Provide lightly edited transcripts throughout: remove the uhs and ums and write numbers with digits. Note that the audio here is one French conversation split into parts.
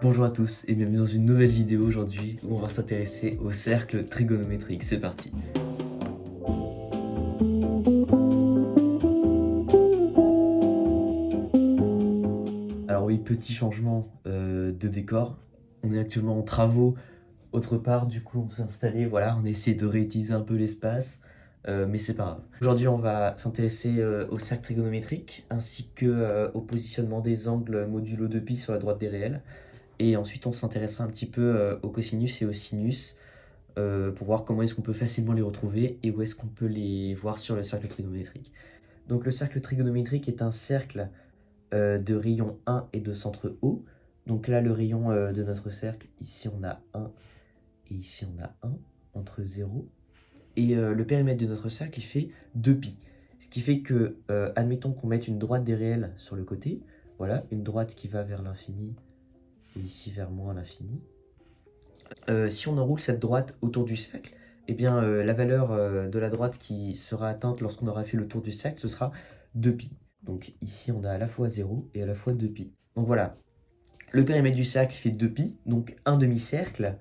Bonjour à tous et bienvenue dans une nouvelle vidéo aujourd'hui où on va s'intéresser au cercle trigonométrique. C'est parti. Alors oui, petit changement de décor. On est actuellement en travaux autre part, du coup on s'est installé, voilà, on essaie de réutiliser un peu l'espace, mais c'est pas grave. Aujourd'hui on va s'intéresser au cercle trigonométrique ainsi que au positionnement des angles modulo 2π sur la droite des réels. Et ensuite on s'intéressera un petit peu au cosinus et au sinus pour voir comment est-ce qu'on peut facilement les retrouver et où est-ce qu'on peut les voir sur le cercle trigonométrique. Donc le cercle trigonométrique est un cercle de rayon 1 et de centre O. Donc là le rayon de notre cercle, ici on a 1 et ici on a 1 entre 0. Et le périmètre de notre cercle il fait 2π. Ce qui fait que, admettons qu'on mette une droite des réels sur le côté, voilà, une droite qui va vers l'infini et ici vers moins l'infini. Si on enroule cette droite autour du cercle, eh bien, la valeur de la droite qui sera atteinte lorsqu'on aura fait le tour du cercle, ce sera 2π. Donc ici, on a à la fois 0 et à la fois 2π. Donc voilà, le périmètre du cercle fait 2π, donc un demi-cercle,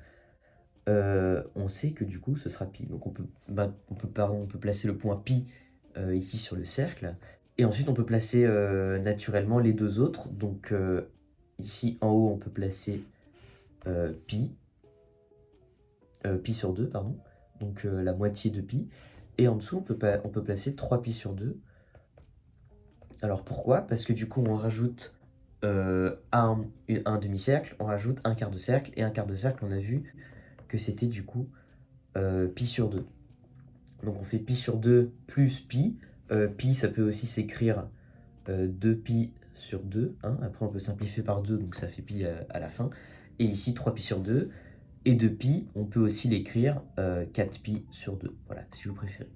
on sait que du coup, ce sera π. Donc on peut placer le point π ici sur le cercle, et ensuite on peut placer naturellement les deux autres. Donc ici, en haut, on peut placer π, pi sur 2, pardon, donc la moitié de pi. Et en dessous, on peut placer 3π sur 2. Alors pourquoi? Parce que du coup, on rajoute un demi-cercle, on rajoute un quart de cercle, et un quart de cercle, on a vu que c'était du coup pi sur 2. Donc on fait pi sur 2 plus pi. Pi, ça peut aussi s'écrire 2π sur 2. Hein. Après, on peut simplifier par 2, donc ça fait pi à la fin. Et ici, 3π sur 2. Et de pi, on peut aussi l'écrire 4π sur 2, voilà, si vous préférez.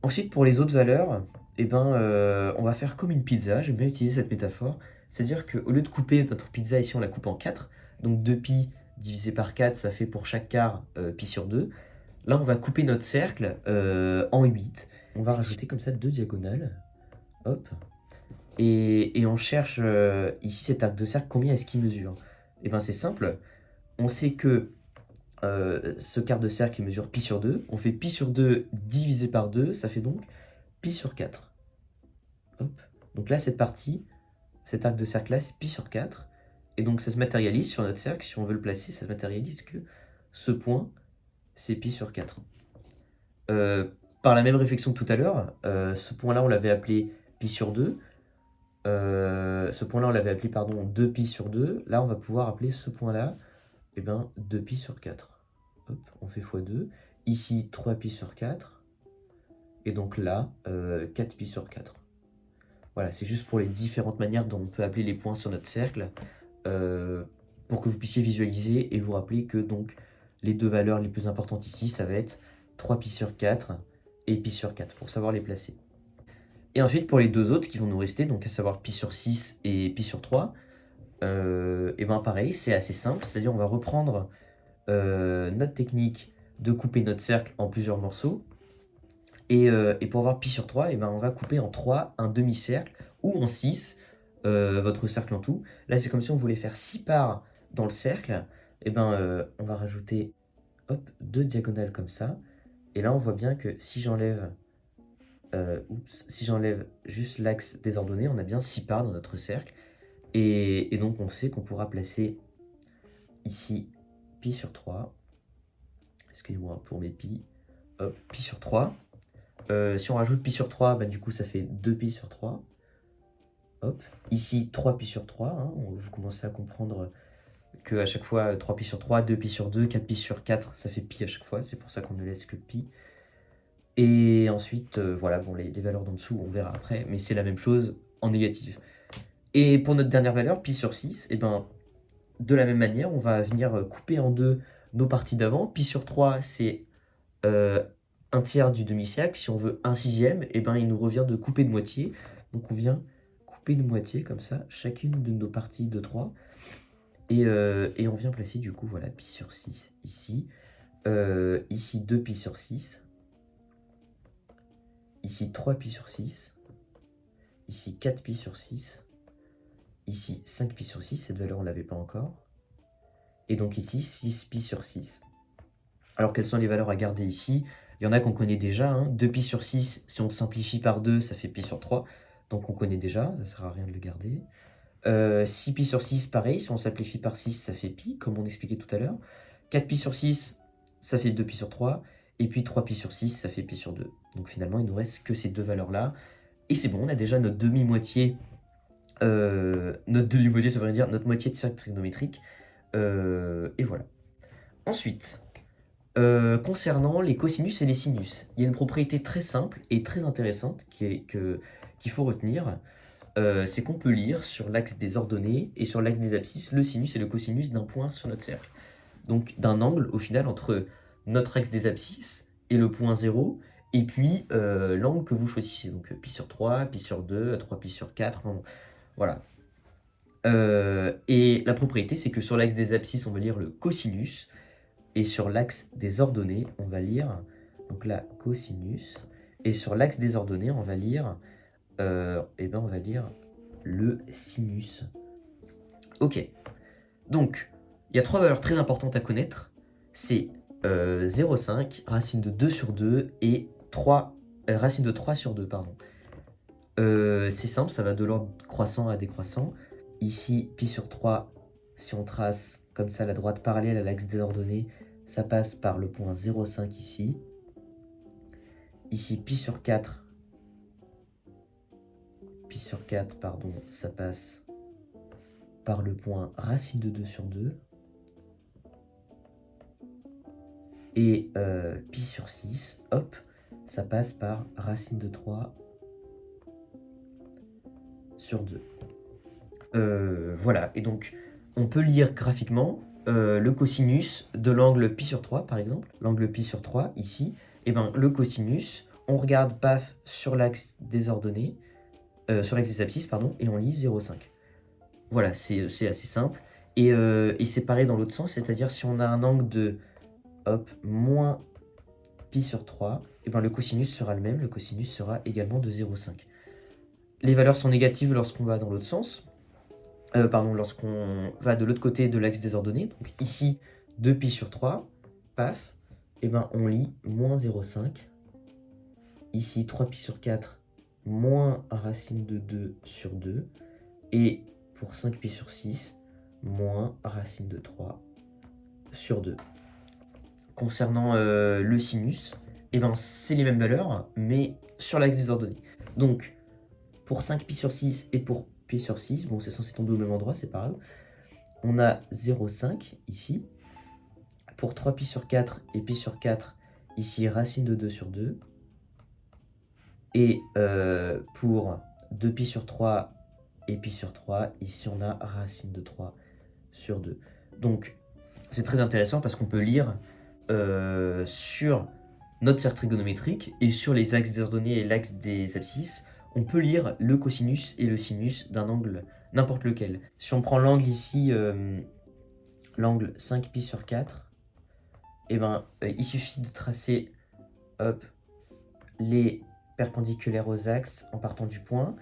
Ensuite, pour les autres valeurs, eh ben, on va faire comme une pizza, j'aime bien utiliser cette métaphore, c'est-à-dire qu'au lieu de couper notre pizza, ici on la coupe en 4, donc 2π divisé par 4, ça fait pour chaque quart pi sur 2. Là, on va couper notre cercle en 8. On va rajouter comme ça deux diagonales, hop, et on cherche ici cet arc de cercle, combien est-ce qu'il mesure? Eh bien c'est simple, on sait que ce quart de cercle il mesure pi sur 2. On fait pi sur 2 divisé par 2, ça fait donc pi sur 4. Hop. Donc là, cette partie, cet arc de cercle là, c'est pi sur 4. Et donc ça se matérialise sur notre cercle. Si on veut le placer, ça se matérialise que ce point, c'est pi sur 4. Euh, Par la même réflexion que tout à l'heure, ce point-là, on l'avait appelé pi sur 2. Ce point-là, on l'avait appelé, pardon, 2pi sur 2. Là, on va pouvoir appeler ce point-là, eh ben, 2pi sur 4. Hop, on fait x2. Ici, 3pi sur 4. Et donc là, 4pi sur 4. Voilà, c'est juste pour les différentes manières dont on peut appeler les points sur notre cercle, euh, pour que vous puissiez visualiser et vous rappeler que donc les deux valeurs les plus importantes ici, ça va être 3pi sur 4 et pi sur 4, pour savoir les placer. Et ensuite, pour les deux autres qui vont nous rester, donc à savoir pi sur 6 et pi sur 3, et ben pareil, c'est assez simple, c'est-à-dire on va reprendre notre technique de couper notre cercle en plusieurs morceaux. Et pour avoir pi sur 3, et ben on va couper en 3 un demi-cercle ou en 6 votre cercle en tout. Là, c'est comme si on voulait faire 6 parts dans le cercle. Et ben on va rajouter hop, deux diagonales comme ça. Et là, on voit bien que si j'enlève si j'enlève juste l'axe désordonné, on a bien 6 parts dans notre cercle. Et donc, on sait qu'on pourra placer ici pi sur 3. Excusez-moi pour mes pi. Hop, pi sur 3. Si on rajoute pi sur 3, bah, du coup ça fait 2pi sur 3. Hop. Ici 3pi sur 3. Hein. Vous commencez à comprendre que à chaque fois 3pi sur 3, 2pi sur 2, 4pi sur 4, ça fait pi à chaque fois. C'est pour ça qu'on ne laisse que pi. Et ensuite, voilà, bon, les valeurs d'en dessous, on verra après, mais c'est la même chose en négative. Et pour notre dernière valeur, pi sur 6, et ben, de la même manière, on va venir couper en deux nos parties d'avant. Pi sur 3, c'est un tiers du demi-cercle. Si on veut un sixième, et ben, il nous revient de couper de moitié. Donc on vient couper de moitié comme ça, chacune de nos parties de 3. Et on vient placer du coup, voilà, pi sur 6 ici. Ici 2 pi sur 6. Ici 3 pi sur 6. Ici 4 pi sur 6. Ici 5 pi sur 6. Cette valeur, on ne l'avait pas encore. Et donc ici, 6 pi sur 6. Alors, quelles sont les valeurs à garder ici? Il y en a qu'on connaît déjà, hein. 2 pi sur 6, si on simplifie par 2, ça fait pi sur 3. Donc on connaît déjà, ça ne sert à rien de le garder. 6 pi sur 6, pareil, si on simplifie par 6, ça fait pi, comme on expliquait tout à l'heure. 4 pi sur 6, ça fait 2 pi sur 3. Et puis 3 pi sur 6, ça fait pi sur 2. Donc finalement, il ne nous reste que ces deux valeurs-là. Et c'est bon, on a déjà notre demi-moitié. Notre demi-moitié, ça veut dire notre moitié de cercle trigonométrique. Et voilà. Ensuite, concernant les cosinus et les sinus, il y a une propriété très simple et très intéressante qu'il faut retenir. C'est qu'on peut lire sur l'axe des ordonnées et sur l'axe des abscisses le sinus et le cosinus d'un point sur notre cercle. Donc d'un angle au final entre notre axe des abscisses et le point 0, et puis l'angle que vous choisissez. Donc pi sur 3, pi sur 2, 3 pi sur 4, voilà. Et la propriété, c'est que sur l'axe des abscisses, on va lire le cosinus, et sur l'axe des ordonnées, on va lire donc la cosinus, et sur l'axe des ordonnées, on va lire, on va lire le sinus. Ok. Donc, il y a trois valeurs très importantes à connaître. C'est 0,5, racine de 2 sur 2 et 3, racine de 3 sur 2, pardon. C'est simple, ça va de l'ordre croissant à décroissant. Ici, pi sur 3, si on trace comme ça la droite parallèle à l'axe des ordonnées, ça passe par le point 0,5 ici. Ici, pi sur 4, pardon, ça passe par le point racine de 2 sur 2. Et pi sur 6, hop, ça passe par racine de 3 sur 2. Voilà, et donc on peut lire graphiquement le cosinus de l'angle pi sur 3, par exemple. L'angle pi sur 3, ici, et ben le cosinus, on regarde, paf, sur l'axe des ordonnées, sur l'axe des abscisses, pardon, et on lit 0,5. Voilà, c'est assez simple. Et c'est pareil dans l'autre sens, c'est-à-dire si on a un angle de, hop, moins pi sur 3, et ben le cosinus sera le même, le cosinus sera également de 0,5. Les valeurs sont négatives lorsqu'on va dans l'autre sens, lorsqu'on va de l'autre côté de l'axe des ordonnées. Donc ici, 2 pi sur 3, paf, et ben on lit moins 0,5. Ici, 3 pi sur 4, moins racine de 2 sur 2. Et pour 5 pi sur 6, moins racine de 3 sur 2. Concernant le sinus, et ben c'est les mêmes valeurs, mais sur l'axe des ordonnées. Donc, pour 5 pi sur 6 et pour pi sur 6, bon, c'est censé tomber au même endroit, c'est pas grave. On a 0,5 ici. Pour 3 pi sur 4 et pi sur 4, ici, racine de 2 sur 2. Et pour 2 pi sur 3 et pi sur 3, ici, on a racine de 3 sur 2. Donc, c'est très intéressant parce qu'on peut lire sur notre cercle trigonométrique et sur les axes des ordonnées et l'axe des abscisses, on peut lire le cosinus et le sinus d'un angle n'importe lequel. Si on prend l'angle ici, l'angle 5 pi sur 4, et ben, il suffit de tracer hop, les perpendiculaires aux axes en partant du point.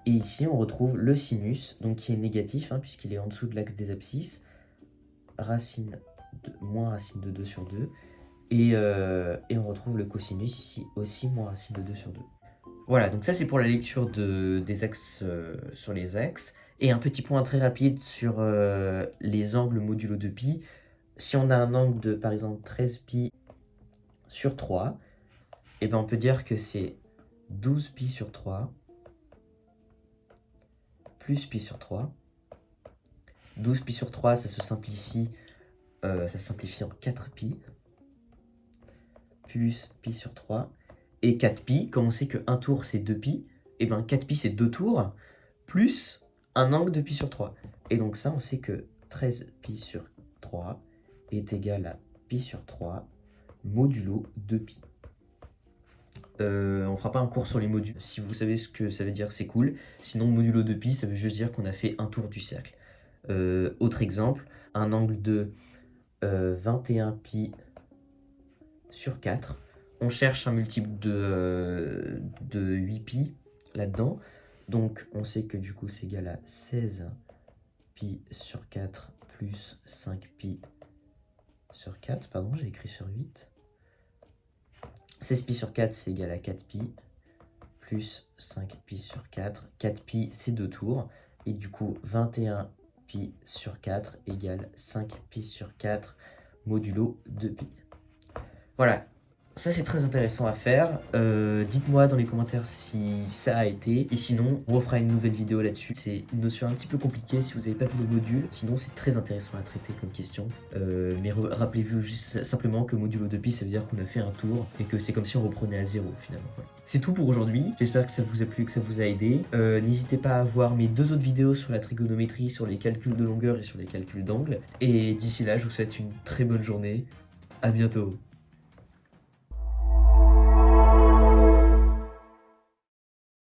Et ici, on retrouve le sinus, donc qui est négatif, hein, puisqu'il est en dessous de l'axe des abscisses. Moins racine de 2 sur 2. Et on retrouve le cosinus ici aussi, moins racine de 2 sur 2. Voilà, donc ça c'est pour la lecture des axes sur les axes. Et un petit point très rapide sur les angles modulo de pi. Si on a un angle de, par exemple, 13 pi sur 3, et ben on peut dire que c'est 12 pi sur 3 plus pi sur 3. 12 pi sur 3, ça simplifie en 4 pi, plus pi sur 3. Et 4 pi, comme on sait que 1 tour c'est 2 pi, et bien 4 pi c'est 2 tours, plus un angle de pi sur 3. Et donc ça, on sait que 13 pi sur 3 est égal à pi sur 3 modulo 2 pi. On fera pas un cours sur les modules. Si vous savez ce que ça veut dire, c'est cool. Sinon, modulo 2 pi, ça veut juste dire qu'on a fait un tour du cercle. Autre exemple, un angle de 21 pi sur 4. On cherche un multiple de 8 pi là-dedans. Donc, on sait que du coup, c'est égal à 16 pi sur 4 plus 5 pi pi sur 8. 16 pi sur 4, c'est égal à 4 pi, plus 5 pi sur 4. 4 pi, c'est 2 tours. Et du coup, 21 pi sur 4 égale 5 pi sur 4 modulo 2 pi. Voilà, ça c'est très intéressant à faire. Dites-moi dans les commentaires si ça a été. Et sinon, on refera une nouvelle vidéo là-dessus. C'est une notion un petit peu compliquée si vous n'avez pas vu le module. Sinon, c'est très intéressant à traiter comme question. Mais rappelez-vous juste simplement que modulo 2pi, ça veut dire qu'on a fait un tour et que c'est comme si on reprenait à zéro finalement. Voilà. C'est tout pour aujourd'hui. J'espère que ça vous a plu, que ça vous a aidé. N'hésitez pas à voir mes 2 autres vidéos sur la trigonométrie, sur les calculs de longueur et sur les calculs d'angle. Et d'ici là, je vous souhaite une très bonne journée. À bientôt.